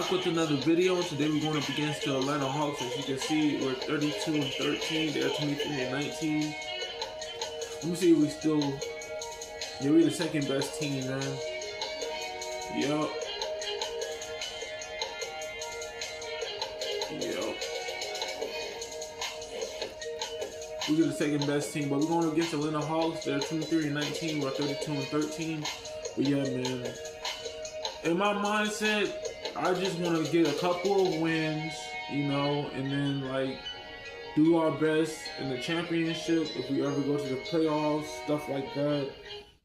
back with another video. Today we're going up against the Atlanta Hawks. As you can see, we're 32-13. They're 23-19. Let me see if we still... Yeah, we're the second best team, man. Yup. We're the second best team, but we're going against the Atlanta Hawks. They're 23-19. We're 32-13. But yeah, man. In my mindset, I just want to get a couple of wins, you know, and then like do our best in the championship if we ever go to the playoffs, stuff like that.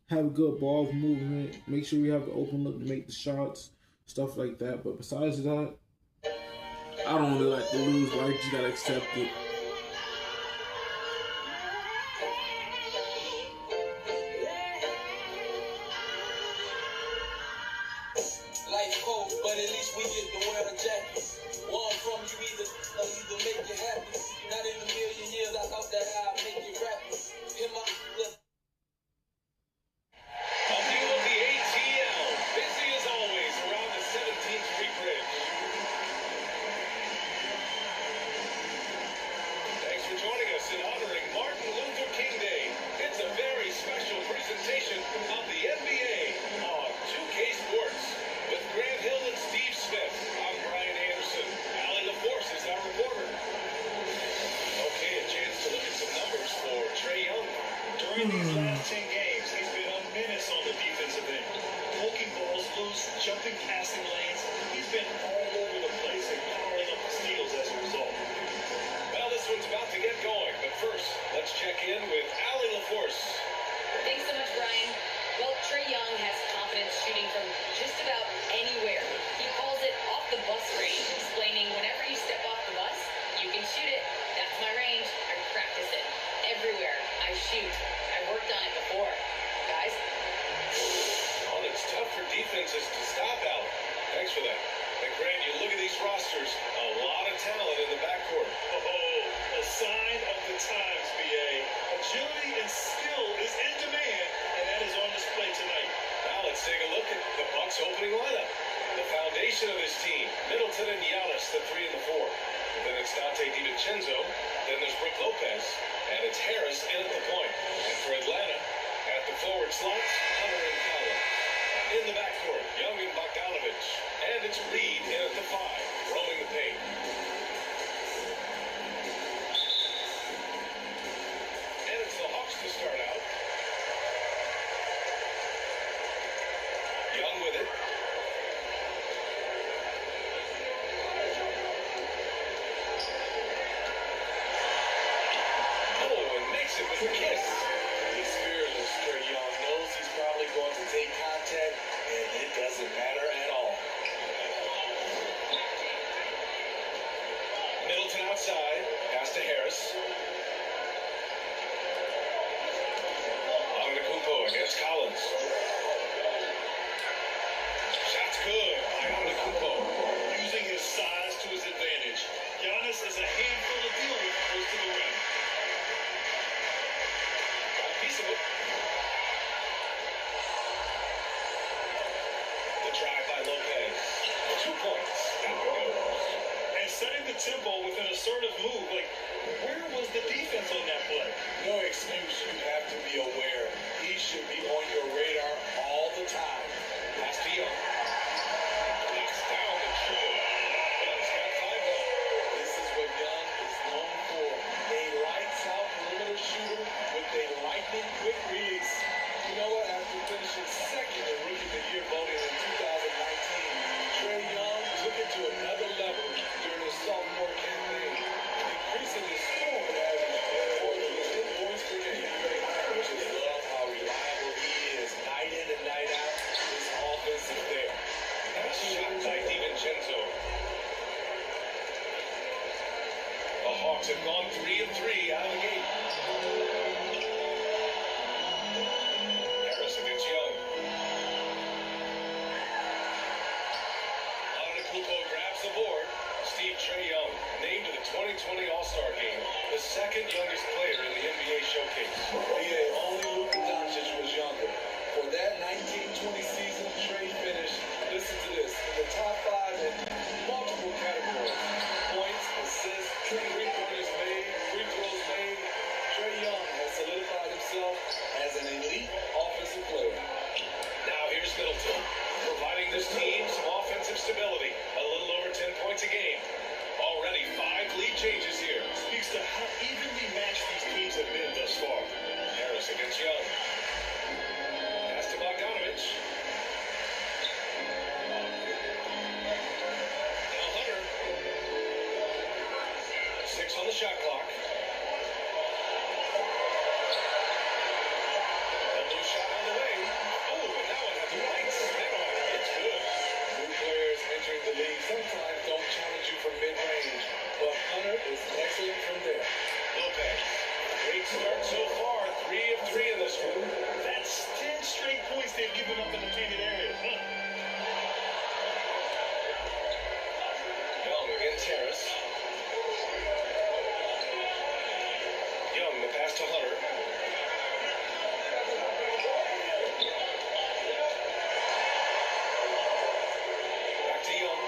Have good ball movement. Make sure we have the open look to make the shots, stuff like that. But besides that, I don't really like to lose, but I just gotta accept it. Life cold, but at least we get to wear a jacket. One from you either make you happy. Not in a million years I thought that I'd make you happy. Hit my lip. A view of the ATL, busy as always around the 17th Street Bridge. Thanks for joining us in honoring Martin Luther King Day. It's a very special presentation of the NBA on 2K Sports. With Grant Hill and Steve Smith, I'm Brian Anderson. Allie LaForce is our reporter. Okay, a chance to look at some numbers for Trae Young. During these last 10 games, he's been a menace on the defensive end. Poking balls loose, jumping passing lanes. He's been all over the place and powering up the steals as a result. Well, this one's about to get going, but first, let's check in with Allie LaForce. Thanks so much, Brian. Well, Trae Young has confidence shooting from just about anywhere. He calls it off the bus range, explaining whenever you step off the bus, you can shoot it. That's my range. I practice it. Everywhere I shoot. I worked on it before. Guys? Well, it's tough for defenses to stop Allen. Thanks for that. And Grant, you look at these rosters, a lot of talent in the backcourt. Oh, a sign of the times, BA. Agility and skill is in demand, and that is on display tonight. Now let's take a look at the Bucks' opening lineup. The foundation of this team, Middleton and Giannis, the 3 and the 4. And then it's Dante DiVincenzo, then there's Brook Lopez, and it's Harris in at the point. And for Atlanta, at the forward slots, Hunter and Collins. In the backcourt, Young and Bogdanovich. And it's Reed in at the 5, roaming the paint. And it's the Hawks to start out. Young with it. Oh, and makes it with a kiss. He's fearless. Trae Young knows he's probably going to take contact, and it doesn't matter at all. Middleton outside, pass to Harris. Antetokounmpo against Collins. Shot's good by Antetokounmpo. Using his size to his advantage. Giannis is a handful to deal with close to the rim. Got a piece of it. The drive by Lopez. 2 points. Down it goes. And setting the tempo with an assertive move. Like, where was the defense on that play? No excuse. You have to be aware. He should be on your radar all the time. Pass to Young. Knocks down the triple. Young's got 5 now. This is what Young is known for. A lights-out perimeter shooter with a lightning-quick release. You know what? After finishing second in Rookie of the Year voting in 2019, Trae Young took it to another level during his sophomore campaign, increasing his scoring average more than 10 points per game. Just love how reliable he is night in and night out. His offense is there. Nice shot by DiVincenzo. The Hawks have gone 3 and 3 out of the gate. Harris against Young. Antetokounmpo grabs the board. Steve Trae Young named to the 2020 All-Star Game, the second youngest player in the NBA showcase. Only Luka Doncic was younger. For that 1920 season, Trae finished, listen to this, in the top 5 in changes here. Speaks to how evenly matched these teams have been thus far. Harris against Young. Pass to Bogdanovich. Now Hunter. 6 on the shot clock. A loose shot on the way. Oh, but now it has a right spin on it. It's good. New players entering the league sometimes don't challenge you from mid-range, but Hunter is excellent from there. Lopez. Great start so far. 3 of 3 in this one. That's 10 straight points they've given up in the painted area. Young against Harris. Young, the pass to Hunter. Back to Young.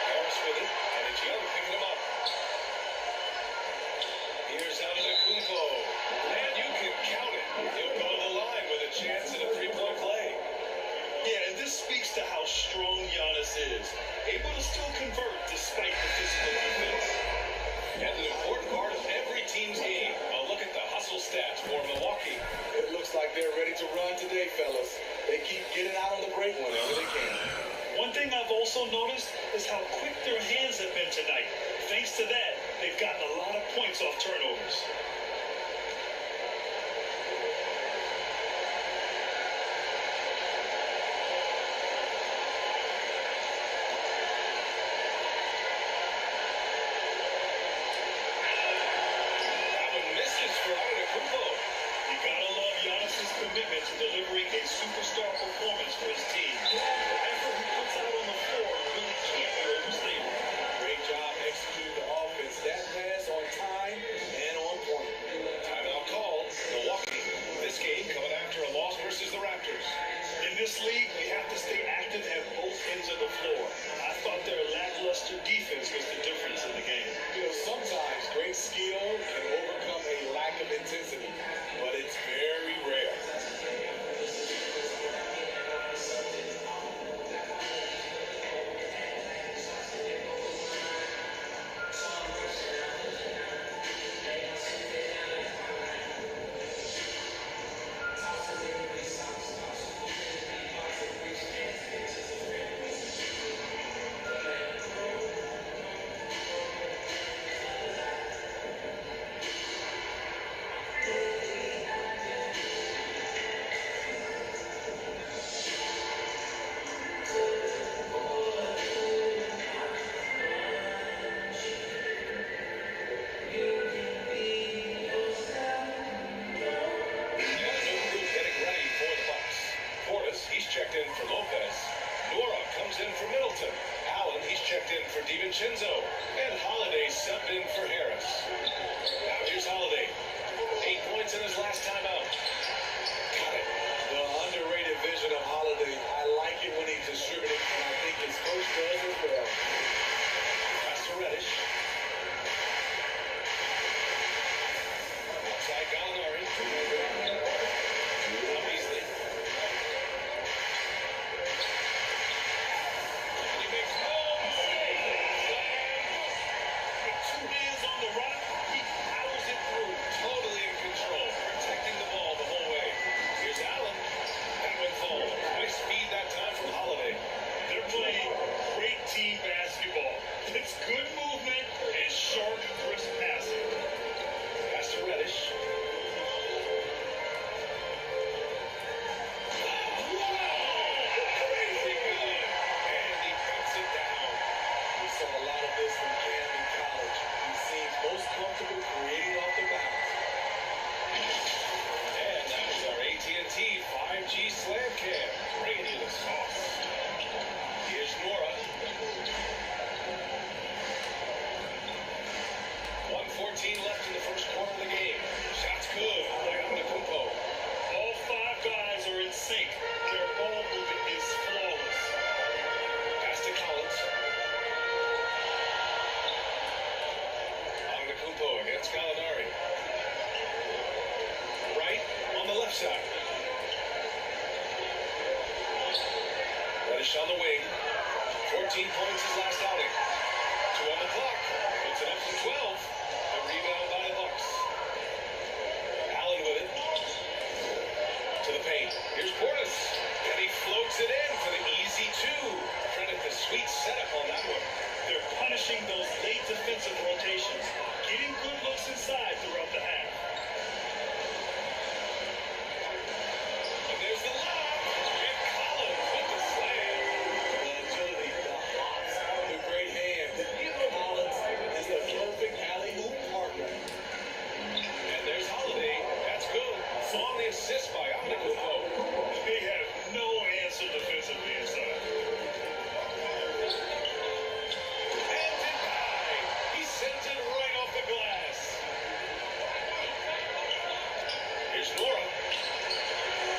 Harris with it, and it's Young picking him up. Here's Antetokounmpo, and you can count it. He'll go to the line with a chance at a three-point play. Yeah, and this speaks to how strong Giannis is. Able to still convert despite the physical defense. And an important part of every team's game. A look at the hustle stats for Milwaukee. It looks like they're ready to run today, fellas. They keep getting out on the break whenever they can. One thing I've also noticed is how quick their hands have been tonight. Thanks to that, they've gotten a lot of points off turnovers. That one misses for Antetokounmpo. You gotta love Giannis's commitment to delivering a superstar performance for his team. The effort he puts out on the floor really can't be overstated. Great job executing the offense. That pass on time and on point. Timeout called. Milwaukee. This game coming after a loss versus the Raptors. In this league, we have to stay active at both ends of the floor. I thought their lackluster defense was the difference in the game. You know, sometimes great skill can overcome a lack of intensity, but it's very rare. DiVincenzo, and Holiday subbed in for Harris. Now here's Holiday. 8 points in his last time out. Got it. The underrated vision of Holiday. I like it when he's distributing, and I think his coach does as well. Pass to Reddish. Outside Gallinari. Now Beasley. And he makes no mistake. With 2 hands on the rock, he powers it through. Totally in control, protecting the ball the whole way. Here's Allen. That one falls. Nice speed that time from Holiday. They're playing great team basketball. It's good movement and sharp, crisp passing. Pass to Reddish. Crazy good. And he puts it down. We saw a lot of this from Cam in college. He seems most comfortable creating off the bounce. And that is our AT&T 5G Slam Cam. Bringing you the sauce. Here's Nora. 1:14 left in the first quarter of the game. Shots good by Antetokounmpo. All 5 guys are in sync. Their ball movement is flawless. Pass to Collins. Antetokounmpo against Gallinari. Right on the left side. Reddish on the wing. 14 points his last outing. 2 on the clock. Puts it up to 12. A rebound by the Bucks. Allen with it. To the paint. Here's Portis. And he floats it in for the easy two. Credit the sweet setup on that one. They're punishing those late defensive rotations, getting good looks inside throughout the half. And there's the lob. And Collins with the slam. The agility, the hops, the great hands. Collins is the perfect alley-oop partner. And there's Holiday. That's good. On the assist by Antetokounmpo. They have no answer defensively inside. And denied. He sends it right off the glass. Here's Nora.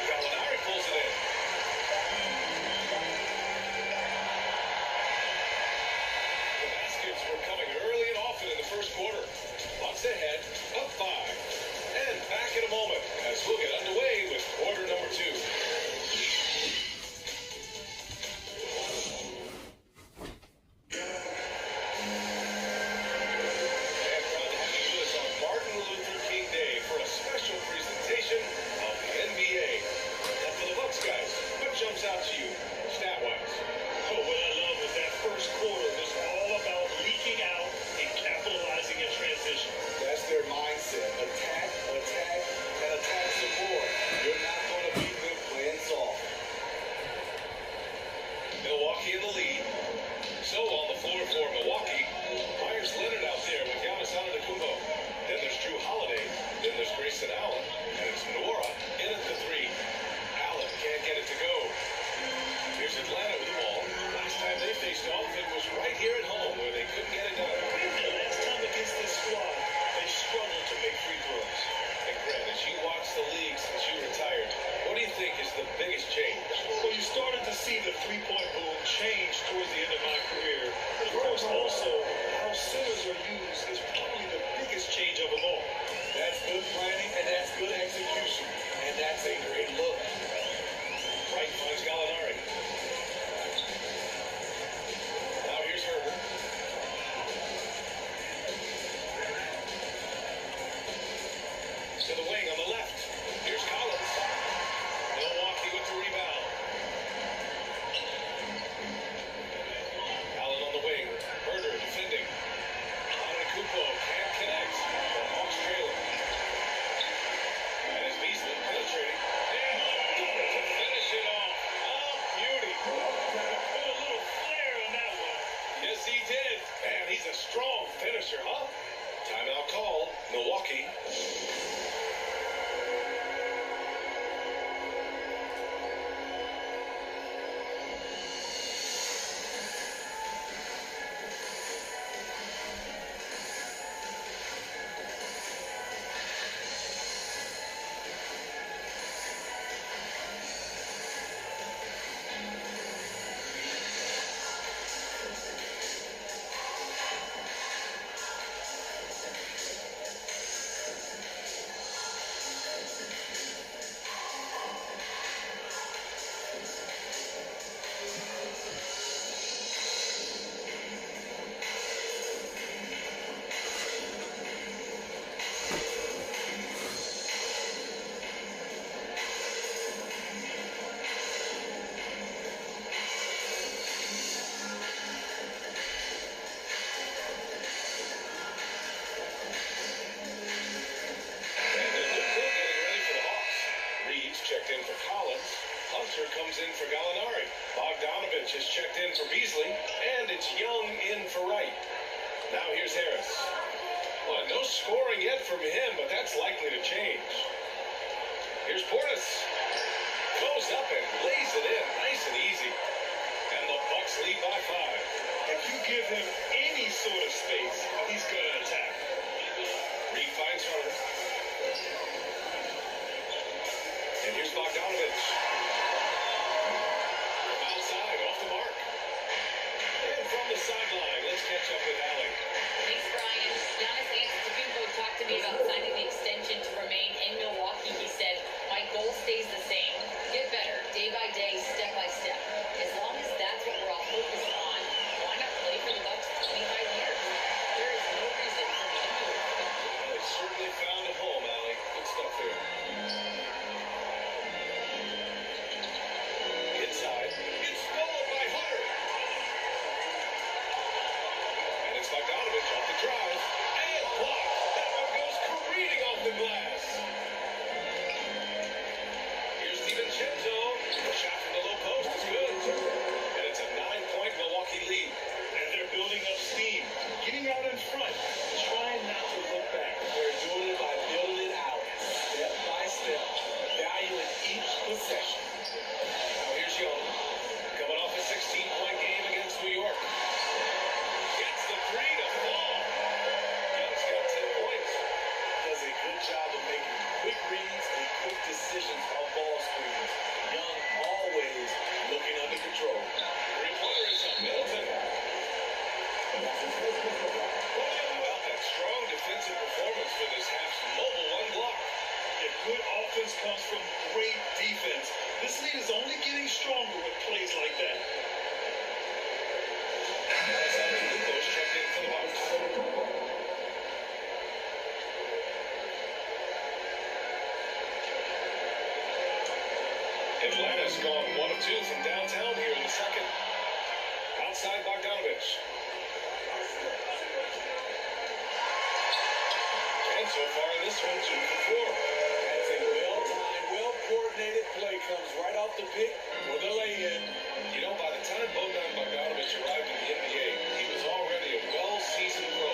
Gallinari pulls it in. The baskets were coming early and often in the first quarter. Bucks ahead, up 5. And back in a moment as we'll get underway with quarter number 2. And glad to have you with us on Martin Luther King Day for a special presentation of the NBA. Now for the Bucks guys, what jumps out to you stat-wise? Oh, what I love is that first quarter was all about leaking out and capitalizing in transition. That's their mindset. Attack, attack, and attack some more. You're not going to beat them playing soft. Milwaukee in the lead. So on the floor for Milwaukee, Myers Leonard out there with Giannis Antetokounmpo. Then there's Drew Holiday. Then there's Grayson Allen. And it's Nora in at the 3. Allen can't get it to go. Here's Atlanta with the ball. Last time they faced off, it was right here at home where they couldn't get it done. The last time against this squad, they struggled to make free throws. And Grant, as you watch the league since you retired, what do you think is the biggest change? Well, you started to see the three-point boom change towards the end of my career. But of course, also, how centers are used is probably the biggest change of them all. That's good planning, and that's good execution. And that's a great look. Wright finds Gallinari. Now here's Herbert. To the wing on the left. Here's Collins. Milwaukee with the rebound. Allen on the wing. Herder defending. Antetokounmpo can't connect. The Hawks trailing. And as Beasley penetrating. And to finish it off. Oh, beauty. Put a little flair on that one. Yes, he did. Man, he's a strong finisher, huh? Timeout call. Milwaukee. Comes in for Gallinari. Bogdanovich has checked in for Beasley, and it's Young in for Wright. Now here's Harris. Well, no scoring yet from him, but that's likely to change. Here's Portis. Goes up and lays it in, nice and easy. And the Bucks lead by 5. If you give him any sort of space, he's going to attack. Reed finds Hunter. And here's Bogdanovich. Sideline. Let's catch up with Allie. Thanks, Brian. Giannis Antetokounmpo talked to me about signing the extension to remain in Milwaukee. He said, my goal stays the same. Get better, day by day, step by step. As long as that's what we're all focused on, why not play for the Bucks for 25 years? the glass. Here's DiVincenzo. The shot from the low post is good. And it's a 9-point Milwaukee lead. And they're building up steam, getting out in front, trying not to look back. They're doing it by building it out, step by step, valuing each possession. Now here's Young, coming off a 16-point game against New York. Gets the three to fall. Young's got 10 points. Does a good job of making quick reads and quick decisions on ball screens. Young always looking under control. Three-pointer is up. Middleton. How about that strong defensive performance for this half's mobile one block? Yeah, good offense comes from great defense. This lead is only getting stronger with plays like that. Alessandro Lucas checked in for the Bucks. Atlanta's gone 1 of 2 from downtown here in the second. Outside Bogdanovich. And so far in this one, 2 for 4. That's a well-timed, well-coordinated play. Comes right off the pick for the lay-in. You know, by the time Bogdan Bogdanovich arrived in the NBA, he was already a well-seasoned pro.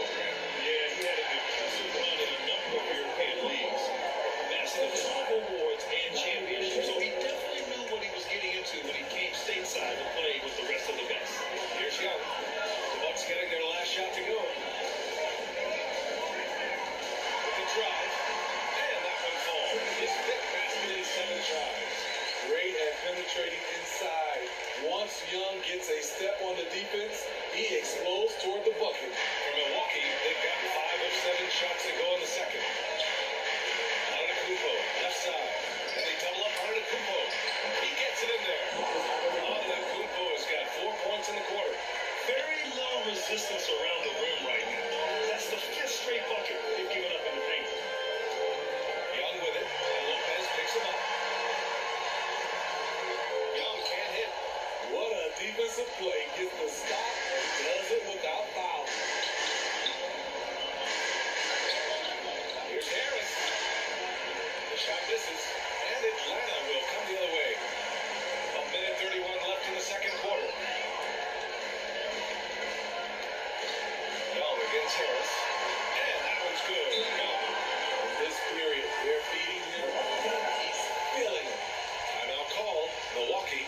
Yeah, he had an impressive run in a number of European leagues. Massive ton of awards and championships, so he definitely knew what he was getting into when he came stateside to play with the rest of the best. Here's Young. The Bucks getting their last shot to go. The drive. And that one falls. His fifth basket in 7 tries. Great at penetrating inside. Once Young gets a step on the defense, he explodes toward the bucket. For Milwaukee, they've got 5 of 7 shots to go in the second. Antetokounmpo, left side. And they double up Antetokounmpo. He gets it in there. Antetokounmpo has got 4 points in the quarter. Very low resistance around the rim right now. That's the 5th straight bucket they've given up in the paint. Young with it, and Lopez picks him up. Young can't hit. What a defensive play. Gets the stop and does it without foul. Here's Harris. The shot misses, and Atlanta will come the other way. 1:31 left in the second quarter. Young against Harris, and that one's good. Young. In this period, they're feeding him. He's feeling it. Timeout called. Milwaukee.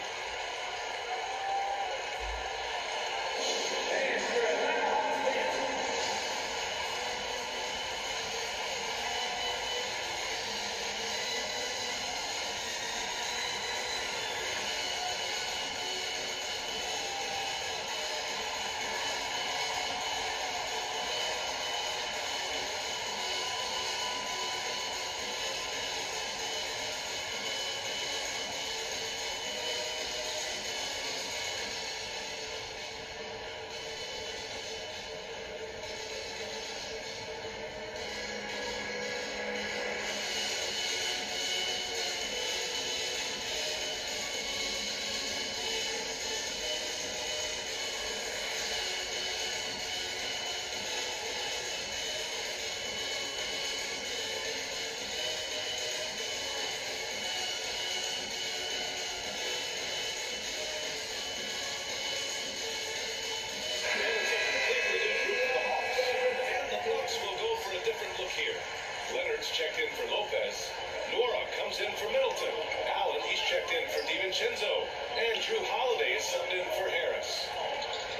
Checked in for Lopez. Nora comes in for Middleton. Allen, he's checked in for DiVincenzo. And Drew Holiday is subbed in for Harris.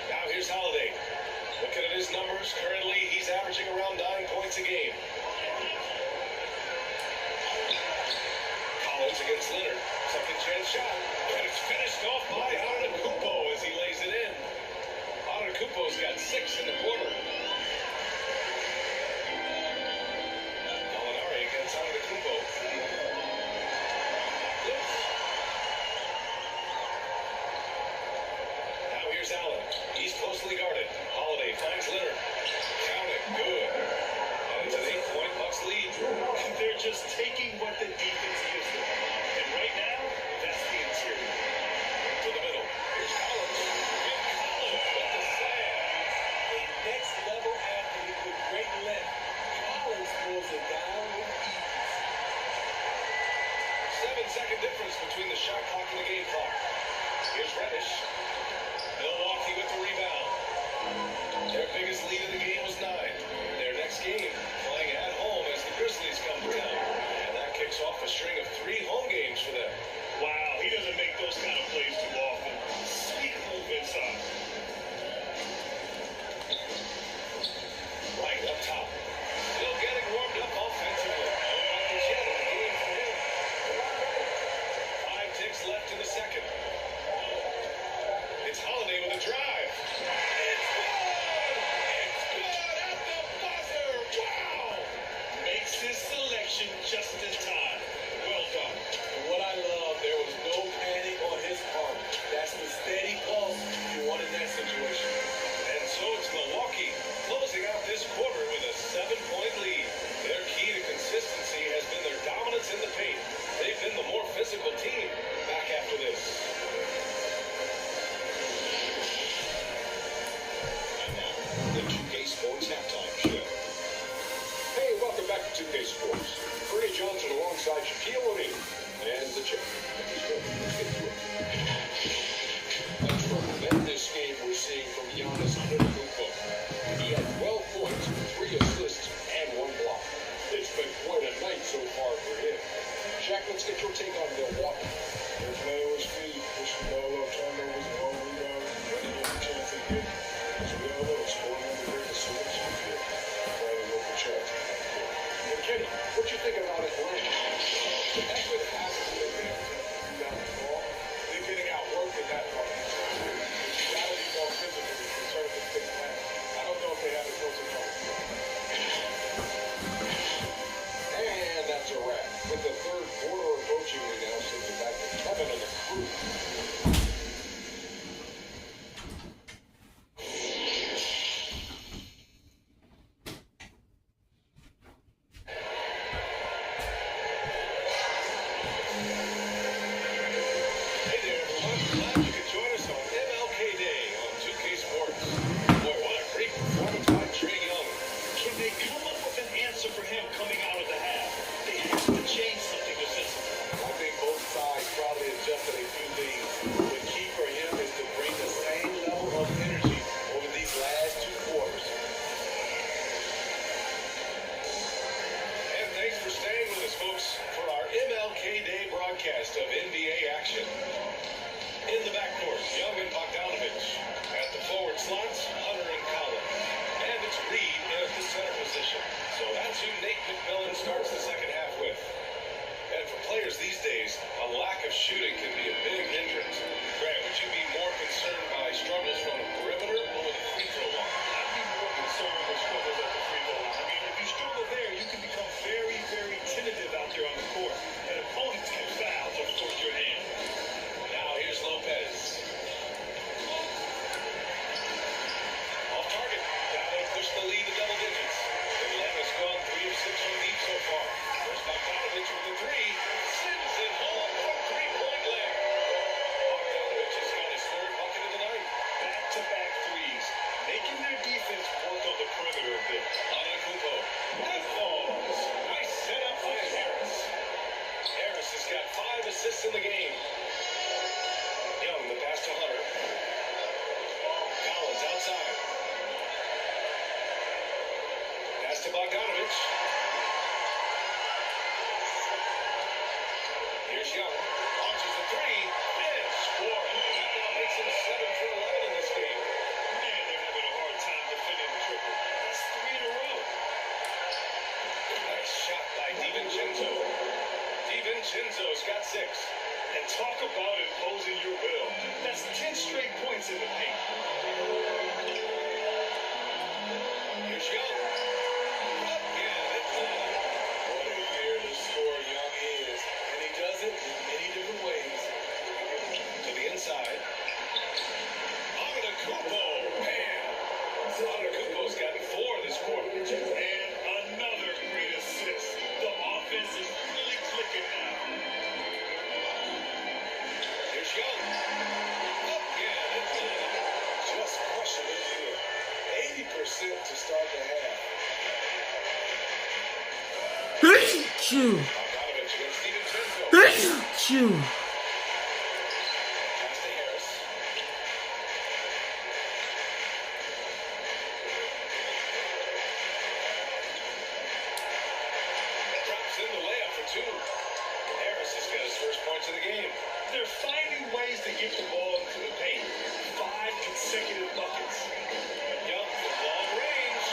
Now here's Holiday. Looking at his numbers, currently he's averaging around 9 points a game. Collins against Leonard. Second chance shot. And it's finished off by Antetokounmpo as he lays it in. Antetokounmpo's got 6 in the quarter. Antetokounmpo. Now here's Allen. He's closely guarded. Holiday finds Leonard. Count it. Good. And it's an 8-point Bucks lead. They're just taking what the defense gives them. And right now, that's the interior. To the middle. Here's Collins. And Collins with the slam. A a string of 3 home games for them. Wow, he doesn't make those kind of plays too often. Sweet move inside. Right up top. Still getting warmed up offensively. No buckets yet in the game for him. 5 ticks left in the second. It's Holiday with a drive. It's good! It's good at the buzzer! Wow! Makes his selection just in time. Well done. And what I love, there was no panic on his part. That's the steady pulse you want in that situation. And so it's Milwaukee closing out this quarter with a 7-point lead. Their key to consistency has been their dominance in the paint. They've been the more physical team. Back after this. And now, the 2K Sports Halftime Show. Hey, welcome back to 2K Sports. Ernie Johnson alongside Shaquille O'Neal and the check. Let's get to it. A tremendous game we're seeing from Giannis Antetokounmpo. He had 12 points, 3 assists, and 1 block. It's been quite a night so far for him. Shaq, let's get your take on Milwaukee. Their play was free, pushing the ball up, turnovers, and all rebounds, running every chance they get. As we all know, scoring on the greatest selection field. Trying to look for shots. And Kenny, what you think about Atlanta? The effort has to be there to rebound the ball. They're getting outworked in that part. You gotta be more physical to serve this big man. I don't know if they have the closer call. And that's a wrap. With the third quarter approaching, we now send it back to Kevin and the crew. Hey there, everyone. Glad you could join us on MLK Day on 2K Sports. Boy, what a great performance by Trae Young. Can they come up with an answer for him coming out of the half? They have to change something defensively. I think both sides probably adjusted a few things. The key for him is to bring the same level of energy over these last 2 quarters. And thanks for staying with us, folks, for our MLK Day broadcast of NBA action. In the backcourt, Young and Bogdanovich. At the forward slots, Hunter and Collins. And it's Reed in at the center position. So that's who Nate McMillan starts the second half with. And for players these days, a lack of shooting can be a big hindrance. Grant, would you be more concerned by struggles from the perimeter or the free throw line? I'd be more concerned with struggles at the free throw line. I mean, if you struggle there, you can become very, very tentative out there on the court. And opponents can foul to force your hand. Now here's Lopez. Off target. Now they push the lead to double digits. Atlanta's gone 3 of 6 from deep so far. There's Bogdanovich with the 3. Sends it home for 3-point leg. Bogdanovich has got his 3rd bucket of the night. Back-to-back threes, making their defense work on the perimeter a bit. Antetokounmpo. That falls. Nice setup by Harris. Harris has got 5 assists in the game. Young, the pass to Hunter. Collins outside. Pass to Bogdanovich. Here's Young. Launches the 3. And scoring. That now makes him 7 for 11 in this game. Man, they're having a hard time defending the triple. That's 3 in a row. Nice shot by DiVincenzo. DiVincenzo's got 6. And talk about imposing your will. That's 10 straight points in the paint. Here's Young. Again, Atlanta. What a fearless scorer Young is. And he does it in many different ways. To the inside. Antetokounmpo. Man. Antetokounmpo's gotten 4 this quarter. And another great assist. The offense is really clicking now. Here's Young. Again, Atlanta. Just crushing it here. 80% to start the half. Chew. Bogdanovich against DiVincenzo. Chew. Pass to Harris. Drops in the layup for 2. his first points of the game. They're finding ways to get the ball into the paint. 5 consecutive buckets. Young from long range.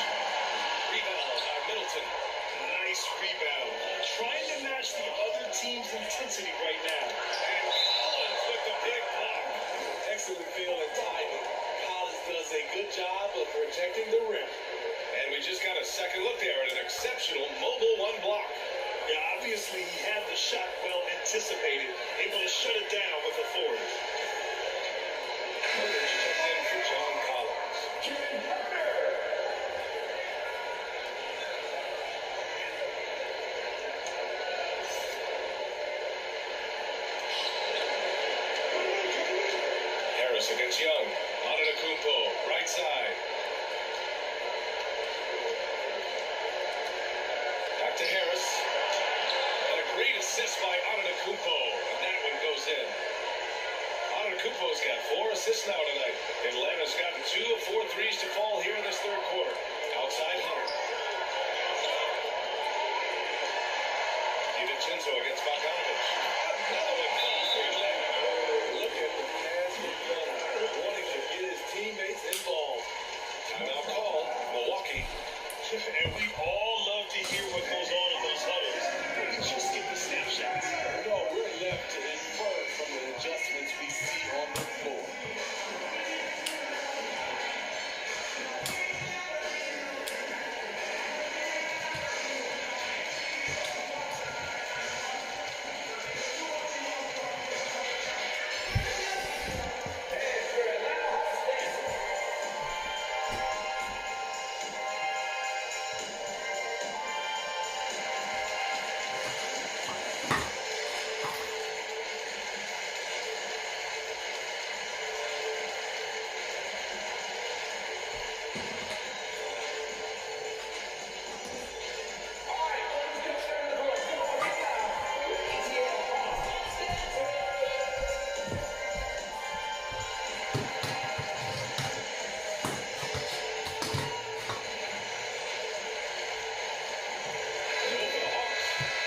Rebound by Middleton. Nice rebound. Trying to match the other team's intensity right now. And Collins with the big block. Excellent feel and timing. Collins does a good job of protecting the rim. And we just got a second look there at an exceptional mobile one block. Yeah, obviously he had the shot well anticipated, able to shut it down with authority. Others checked in for John Collins. Harris against Young. Antetokounmpo, right side. Back to Harris. And a great assist by Antetokounmpo. And that one goes in. Antetokounmpo's got 4 assists now tonight. Atlanta's gotten 2 of 4 threes to fall here in this third quarter. Outside Hunter. DiVincenzo against Bogdanovich. Another one falls for Atlanta. Look at the pass from Gunnar, wanting to get his teammates involved. Timeout call. Milwaukee. And we all love to hear what goes on in those huddles. We just get the snapshots. No, we're left to infer from the adjustments we see on the floor.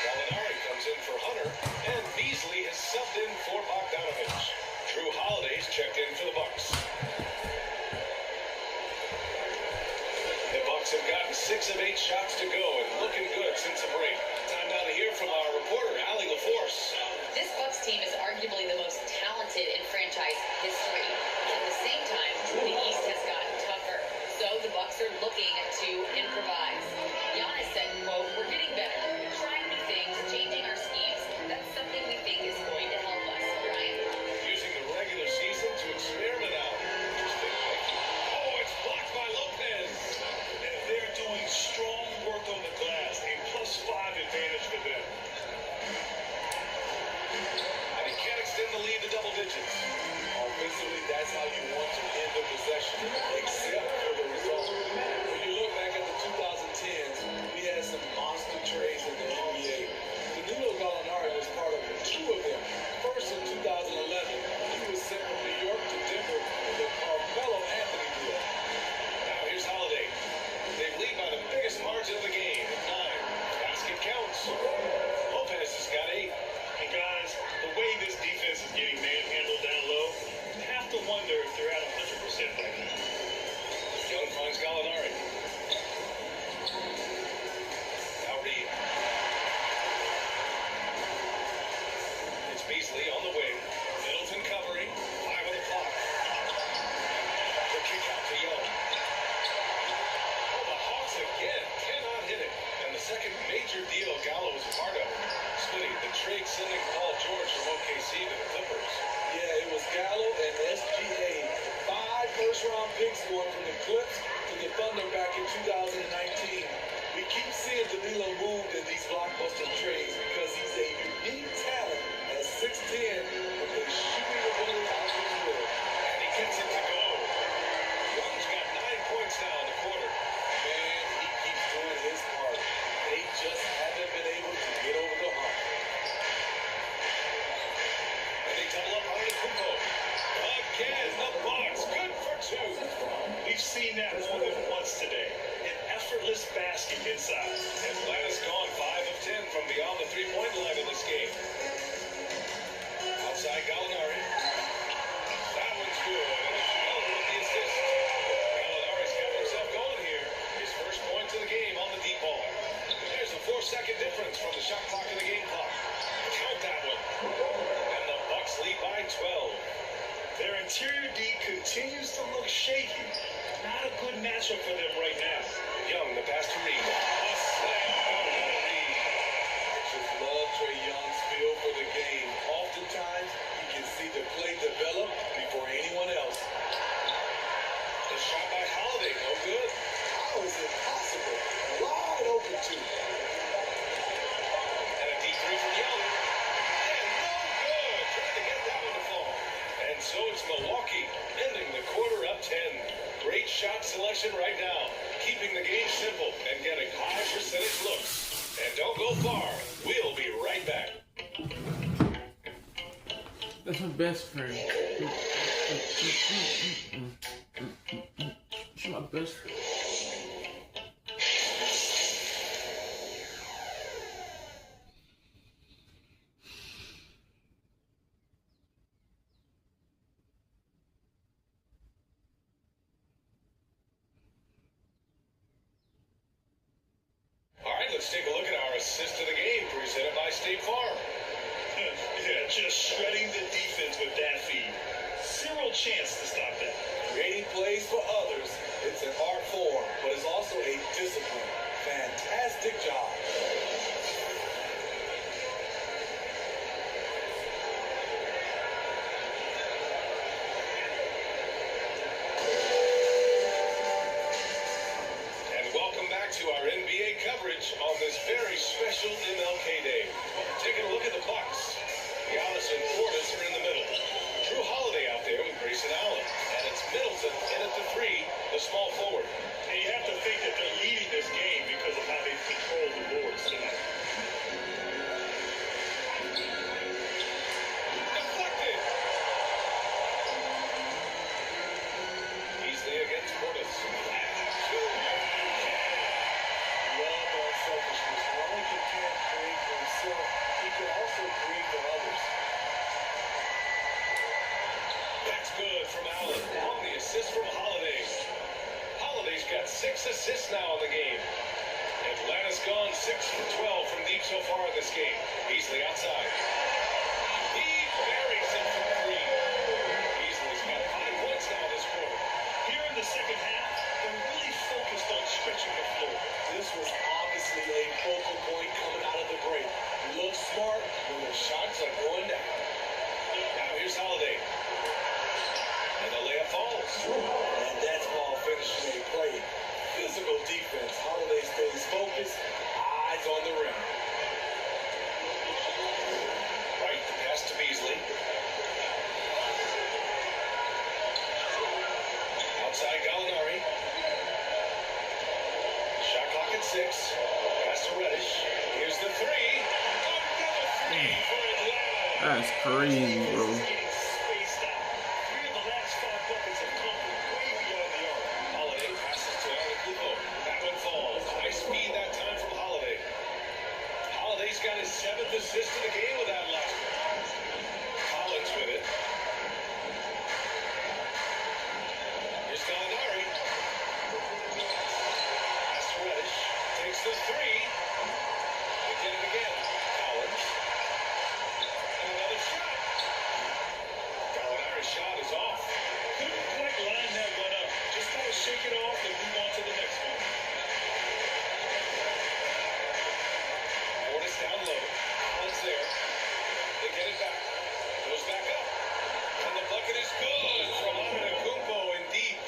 Gallinari comes in for Hunter, and Beasley has subbed in for Bogdanovich. Drew Holiday's checked in for the Bucks. The Bucks have gotten 6 of 8 shots to go and looking good since the break. Time now to hear from our reporter, Allie LaForce. This Bucks team is arguably the most talented in franchise history. At the same time, the East has gotten tougher, so the Bucks are looking to improvise. Giannis said, quote, "We're getting better, trying new things, changing our schemes. That's something we think is going to help us." Brian? Using the regular season to experiment out. Oh, it's blocked by Lopez. And they're doing strong work on the glass, a +5 advantage for them. And he can't extend the lead to double digits. Offensively, that's how you want to end the possession, except for the result. When you look back at the 2010s, we had some monster trades in the NBA. Danilo Gallinari was part of 2 of them. First in 2011, he was sent from New York to Denver with the Carmelo Anthony deal. Now here's Holiday. They lead by the biggest margin of the game, 9. Basket counts. Lopez has got 8. And guys, the way this defense is getting manhandled down low, you have to wonder if they're at 100% right now. Young finds Gallinari. Now Reed. It's Beasley on the wing. Middleton covering. 5 on the clock. The kick out to Young. Oh, the Hawks again cannot hit it. And the second major deal Gallo was a part of. Smitty, the trade sending Paul George from OKC to the Clippers. Yeah, it was Gallo and SGA. 5 first-round picks going from the Clips to the Thunder back in 2019. We keep seeing Danilo moved in these blockbuster trades because he's a unique talent at 6'10", with a shooting ability out of his world. And he gets it to go. Young's got 9 points now in the quarter. Man, he keeps doing his part. They just haven't been able to get over the hump. And they double up on Antetokounmpo. Again, the Bucks, good for 2. We've seen that more than once today. An effortless basket inside. Atlanta's gone 5 of 10 from beyond the 3-point line in this game. 4-second difference from the shot clock and the game clock. Count that one. And the Bucks lead by 12. Their interior D continues to look shaky. Not a good matchup for them right now. Young, the pass to Reed. A slam by Reed. I just love Trae Young's feel for the game. Oftentimes, you can see the play develop before anyone else. The shot by Holiday, no good. How is it possible? Wide open, too. And a deep three from Young. And no good. Trying to get that one to fall. And so it's Milwaukee ending the quarter up 10. Great shot selection right now. Keeping the game simple and getting high percentage looks. And don't go far. We'll be right back. That's my best friend. She's my best friend. All right, let's take a look at our assist of the game presented by State Farm. Yeah, just shredding the defense with that feed. Zero chance to stop that. Creating plays for others, it's an art form, but it's also a discipline. Fantastic job. And welcome back to our NBA coverage on this very special MLK Day. Taking a look at the Bucks. Giannis and Portis are in the middle. Drew Holiday out there with Grayson Allen. And it's Middleton in at the three, the small forward. And you have to think that they're leading this game because of how they control the boards tonight. Deflected. Beasley against Portis. Love unselfishness. Not only can Cat create for himself, he can also create for others. That's good from Allen. On the assist from Holiday. Holiday's got 6 assists now in the game. Atlanta's gone 6 for 12 from deep so far in this game. Beasley outside. He buries it from 3. Beasley's got 5 points now this quarter. Here in the second half, they're really focused on stretching the floor. This was obviously a focal point coming out of the break. Look smart when the shots are going down. Now here's Holiday. And the layup falls. And that's ball finishing a play. Physical defense. Holiday stays focused. Eyes on the rim. Right, the pass to Beasley. Outside Gallinari. Shot clock at 6. Pass to Reddish. Here's the 3. Another 3 for Atlanta. That's crazy, bro. Getting spaced out. 3 of the last 5 buckets have come from way beyond the arc. Holiday passes to Antetokounmpo. That one falls. Nice speed that time from Holiday. Holiday's got his 7th assist of the game with that last one. Collins with it. Here's Gallinari. Pass to Reddish. Takes the 3. They get it again. Collins. And another shot. Gallinari's shot is off. Couldn't quite line that one up. Just gotta shake it off and move on to the next one. Portis down low. Collins there. They get it back. Goes back up. And the bucket is good from Antetokounmpo in deep.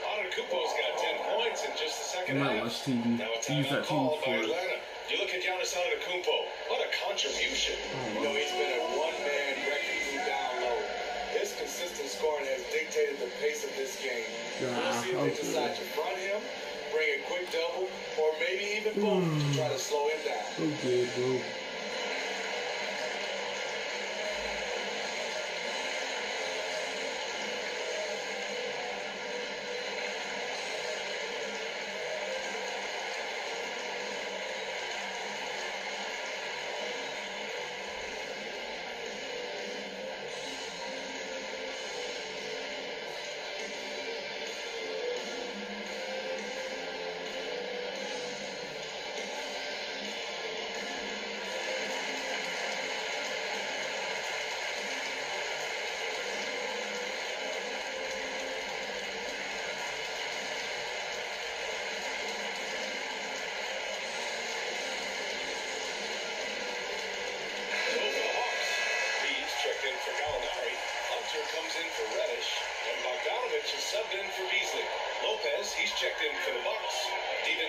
Antetokounmpo's got 10 points in just the I second might half. watch TV. Now a Use timeout that TV called by for it. Atlanta. You look at Giannis Antetokounmpo. What a contribution. You know, he's been a one-man wrecking crew down low. His consistent scoring has dictated the pace of this game. We'll see if they decide to front him, bring a quick double, or maybe even both to try to slow him down. So good, bro.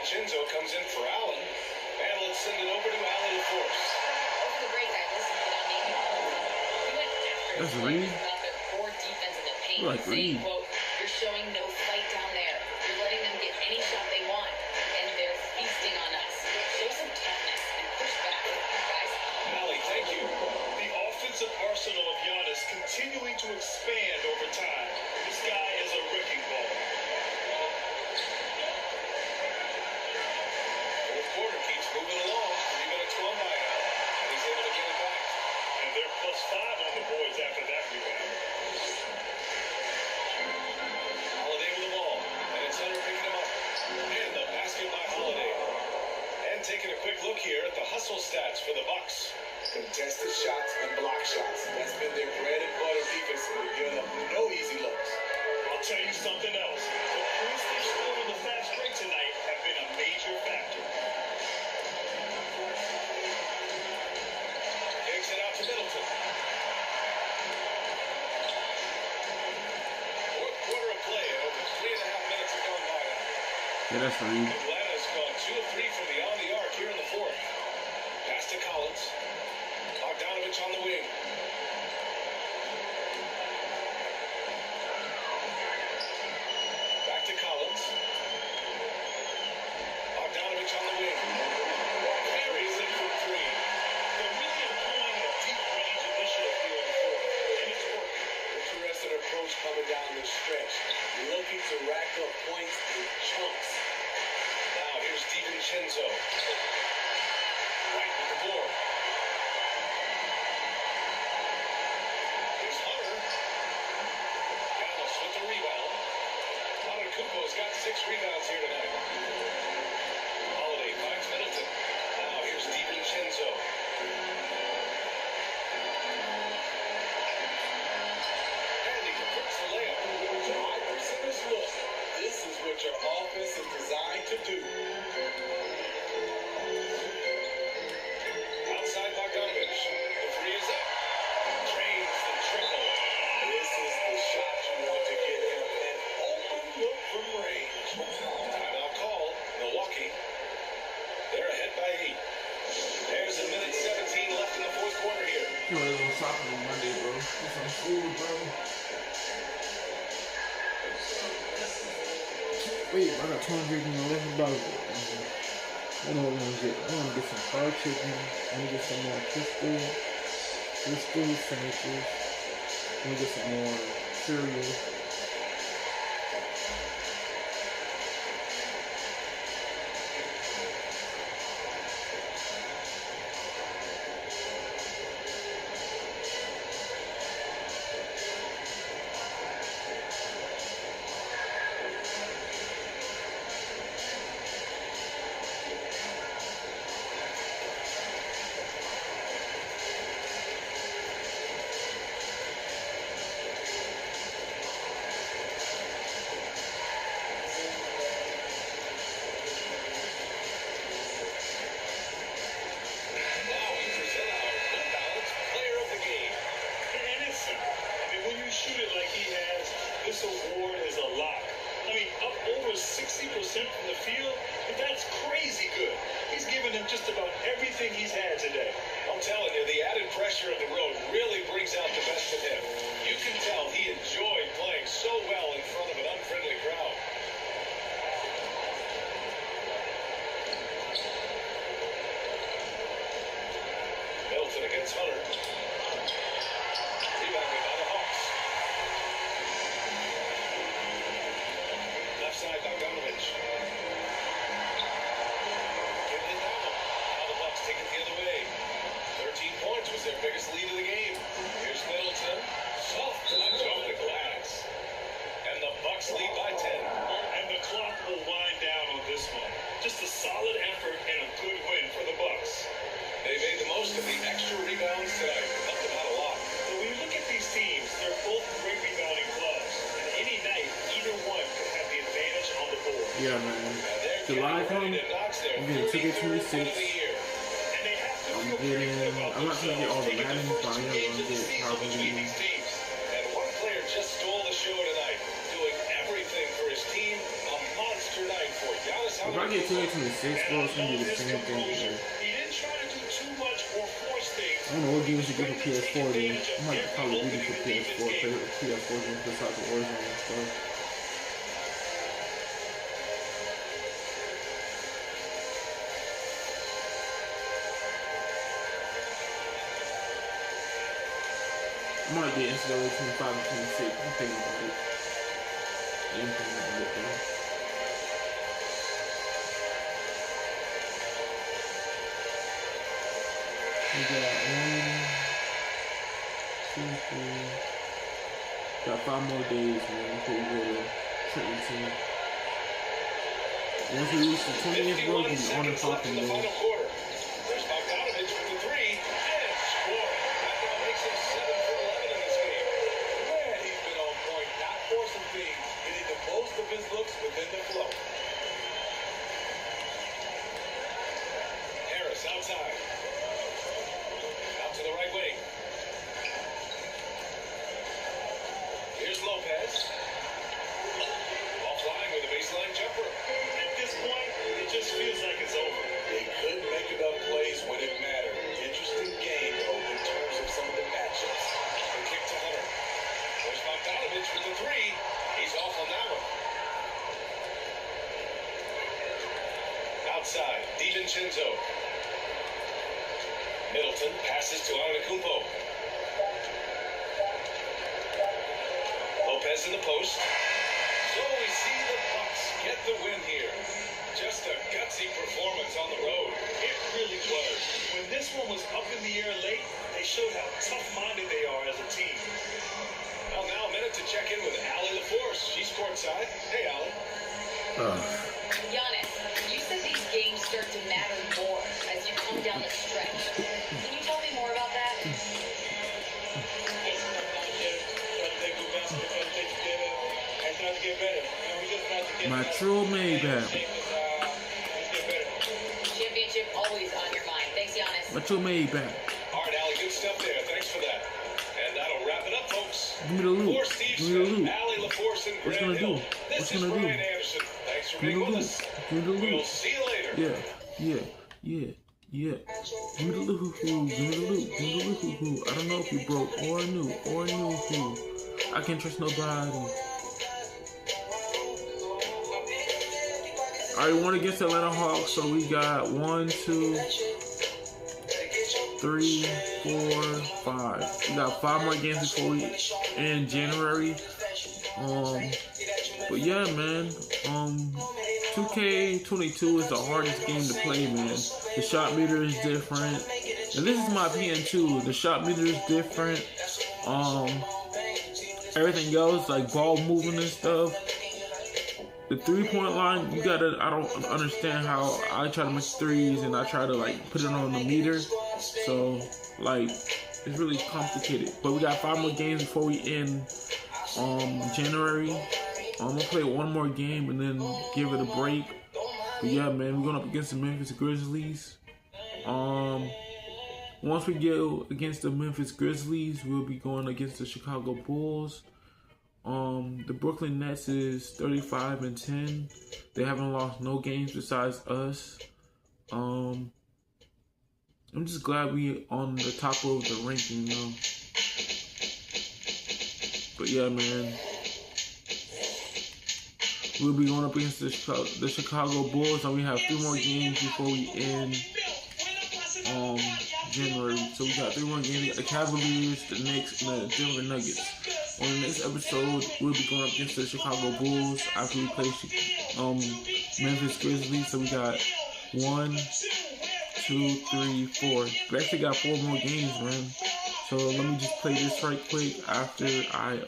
DiVincenzo comes in for Allen. And let's send it over to Allen Force. Over the break, I listened to Dominique Collins. He went after That's his Reed. players about their poor defense in the paint, Like saying, Reed. quote, "You're showing no fight down there. You're letting them get any shot they want, and they're feasting on us. Show some toughness and push back, guys." Mally, thank you. The offensive arsenal of Giannis continuing to expand over time. This guy is a wrecking ball. Fourth quarter keeps moving along. 3 minutes gone by now. And he's able to get it back. And they're +5 on the boards after that rebound. Holiday with the ball. And it's Hunter picking him up. And the basket by Holiday. And taking a quick look here at the hustle stats for the Bucks. Contested shots and block shots. That's been their bread and butter defensively. Giving up no easy looks. I'll tell you something else. The points they scored on the fast break tonight have been a major factor. Kicks it out to Middleton. Fourth quarter of play, and over 3.5 minutes have gone by now. Yeah, that's Reed. Atlanta's gone 2 of 3 from beyond the arc here in the fourth. Pass to Collins. Bogdanovich on the wing. Back to Collins. Bogdanovich on the wing. Carries it for 3. They're really employing a deep range initiative here in the fourth, and it's working. Interesting approach coming down the stretch. Looking to rack up points in chunks. Now here's DiVincenzo. Right with the board. Here's Hunter. Dallas with the rebound. Antetokounmpo's got 6 rebounds here tonight. Holiday finds Middleton. Now here's DiVincenzo. And he converts the layup. High percentage look. This is what your offense is designed to do. Outside Bogdanovich. The 3 is up. Drains the triple. This is the shot you want to get him. An open look from range. Timeout call. Milwaukee. They're ahead by 8. There's a minute 17 left in the fourth quarter here. You know, there's no shopping on Monday, bro. Get some food, bro. Wait, I got $211. I know what I'm gonna get. I'm gonna get some fried chicken. I'm gonna get some more crystal sandwiches. I'm gonna get some more cereal. Now we present our New Balance Player of the Game. And it's simple. I mean, when you shoot it like he has, this award is a lock. I mean, up over 60% from the field, and that's crazy good. He's given them just about everything he's had today. I'm telling you, the added pressure of the road really brings out the best in him. You can tell he enjoyed playing so well in front of an unfriendly crowd. Middleton against Hunter. Rebounded by the Hawks. Left side, Bogdanovich. Giving it down. Now the Bucks take it the other way. 13 points was their biggest lead of the game. Here's Middleton. Soft touch off the glass. And the Bucks lead by 10. And the clock will wind down on this one. Just a solid effort and a good win for the Bucks. They made the most of the extra rebounds tonight. Helped them out a lot. But when you look at these teams, they're both great rebounding clubs. And any night, either one could have the advantage on the board. Yeah, man. And they're July getting ready come, to notch their I'm getting 33rd 2K26. win of the year. And they have to I'm feel pretty getting, good about I'm not gonna get all the themselves. Madden, Taking but I am the first 2 games gonna of the get season probably between these teams. And one player just stole the show tonight, doing everything for his team. A monster night for Giannis If I get 2K26, bro, it's gonna be the same thing, bro. He didn't try to do too much or force things. I don't know what games you get for PS4 then. I might Call of Duty for PS4, play with PS4 games besides the Warzone and stuff. I might get NCAA 25 and 26. I'm thinking about it. I'm thinking about it, though. We got 1, 2, 3. Got 5 more days, man, before we go to Trenton team. Once we reach the 20th, bro, we'll be on and talking, man. There's Bogdanovich with the three and score. That now makes him 7 for 11 in this game. Man, he's been on point, not forcing things, getting the most of his looks within the flow. Harris outside. Out to the right wing. Here's Lopez. Offline with a baseline jumper. At this point, it just feels like it's over. They couldn't make enough plays when it mattered. Interesting game, though, in terms of some of the matchups. The kick to Hunter. There's Bogdanovich with the three. He's off on that one. Outside, DiVincenzo. Middleton passes to Antetokounmpo. Lopez in the post. So we see the Bucks get the win here. Just a gutsy performance on the road. It really was. When this one was up in the air late, they showed how tough-minded they are as a team. Well, now a minute to check in with Allie LaForce. She's courtside. Hey, Allie. Giannis, you said these games start to matter more as you come down the stretch. Can you tell me more about that? My true Maybach. Championship always on your mind. Thanks, Giannis. My true Maybach. All right, Allie, good stuff there. Thanks for that. And that'll wrap it up, folks. Give me the loot. For Steve Give me the Smith, loot. Allie LaForce, and What's Grant gonna do? Hill. This What's is gonna do? Brian Anderson. Thanks for Give me being the with loot. us. Give me the We'll loot. see you later. Yeah. Give me the loot. Give me the loot. Give me the loot. I don't know if you broke or new who. I can't trust nobody. Alright, we won against the Atlanta Hawks, so we got 1, 2, 3, 4, 5. We got 5 more games before we end January. But yeah, man. 2K22 is the hardest game to play, man. The shot meter is different. And this is my opinion too. The shot meter is different. Everything else, like ball movement and stuff. The 3-point line, you gotta, I don't understand how I try to make threes and I try to like put it on the meter. So, like, it's really complicated. But we got 5 more games before we end January. I'm gonna play one more game and then give it a break. But yeah, man, we're going up against the Memphis Grizzlies. Once we go against the Memphis Grizzlies, we'll be going against the Chicago Bulls. The Brooklyn Nets is 35-10. They haven't lost no games besides us. I'm just glad we on the top of the ranking, you know. But yeah, man, we'll be going up against the Chicago Bulls, and we have 3 more games before we end January. So we got 3 more games. We got the Cavaliers, the Knicks, and the Denver Nuggets. On the next episode, we'll be going up against the Chicago Bulls after we play Memphis Grizzlies. So we got 1, 2, 3, 4. We actually got 4 more games, man. So let me just play this right quick after I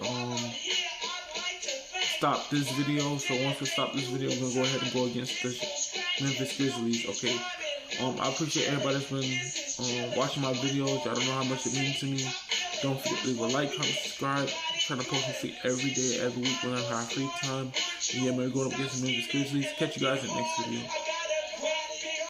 stop this video. So once we stop this video, we're gonna go ahead and go against the Memphis Grizzlies. Okay. I appreciate everybody that's been watching my videos. I don't know how much it means to me. Don't forget to leave a like, comment, subscribe. I'm trying to post this every day, every week when I have free time. And yeah, man, going up against the Memphis Grizzlies. Catch you guys in the next video.